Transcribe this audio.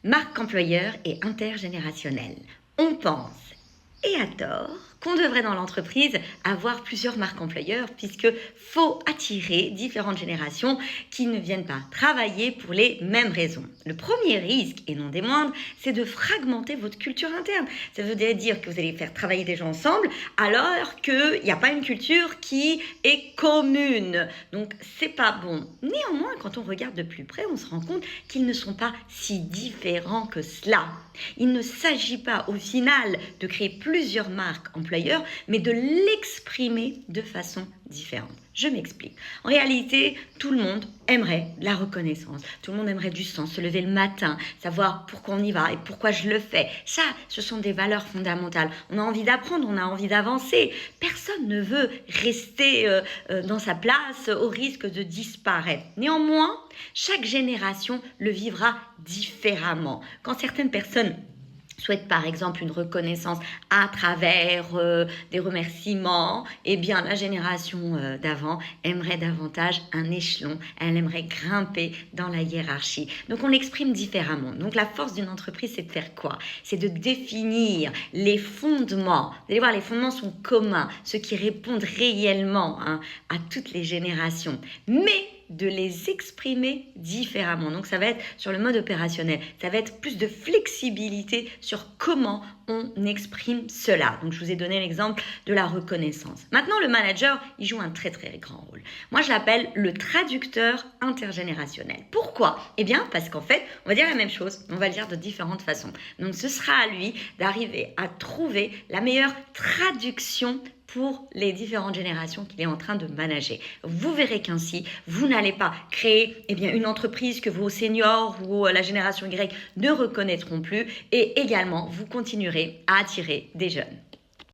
Marque employeur et intergénérationnelle. On pense, et à tort, qu'on devrait dans l'entreprise avoir plusieurs marques employeurs puisque faut attirer différentes générations qui ne viennent pas travailler pour les mêmes raisons. Le premier risque, et non des moindres, c'est de fragmenter votre culture interne. Ça veut dire que vous allez faire travailler des gens ensemble alors qu'il n'y a pas une culture qui est commune. Donc c'est pas bon. Néanmoins, quand on regarde de plus près, on se rend compte qu'ils ne sont pas si différents que cela. Il ne s'agit pas au final de créer plusieurs marques employeurs, mais de l'exprimer de façon différente. Je m'explique. En réalité, tout le monde aimerait de la reconnaissance. Tout le monde aimerait du sens, se lever le matin, savoir pourquoi on y va et pourquoi je le fais. Ça, ce sont des valeurs fondamentales. On a envie d'apprendre, on a envie d'avancer. Personne ne veut rester dans sa place au risque de disparaître. Néanmoins, chaque génération le vivra différemment. Quand certaines personnes souhaitent par exemple une reconnaissance à travers des remerciements, eh bien la génération d'avant aimerait davantage un échelon, elle aimerait grimper dans la hiérarchie. Donc on l'exprime différemment. Donc la force d'une entreprise, c'est de faire quoi? C'est de définir les fondements. Vous allez voir, les fondements sont communs, ceux qui répondent réellement à toutes les générations. Mais de les exprimer différemment. Donc ça va être sur le mode opérationnel, ça va être plus de flexibilité sur comment on exprime cela. Donc je vous ai donné l'exemple de la reconnaissance. Maintenant le manager, il joue un très très grand rôle. Moi je l'appelle le traducteur intergénérationnel. Pourquoi? Eh bien parce qu'en fait, on va dire la même chose, on va le dire de différentes façons. Donc ce sera à lui d'arriver à trouver la meilleure traduction pour les différentes générations qu'il est en train de manager. Vous verrez qu'ainsi, vous n'allez pas créer une entreprise que vos seniors ou la génération Y ne reconnaîtront plus et également, vous continuerez à attirer des jeunes.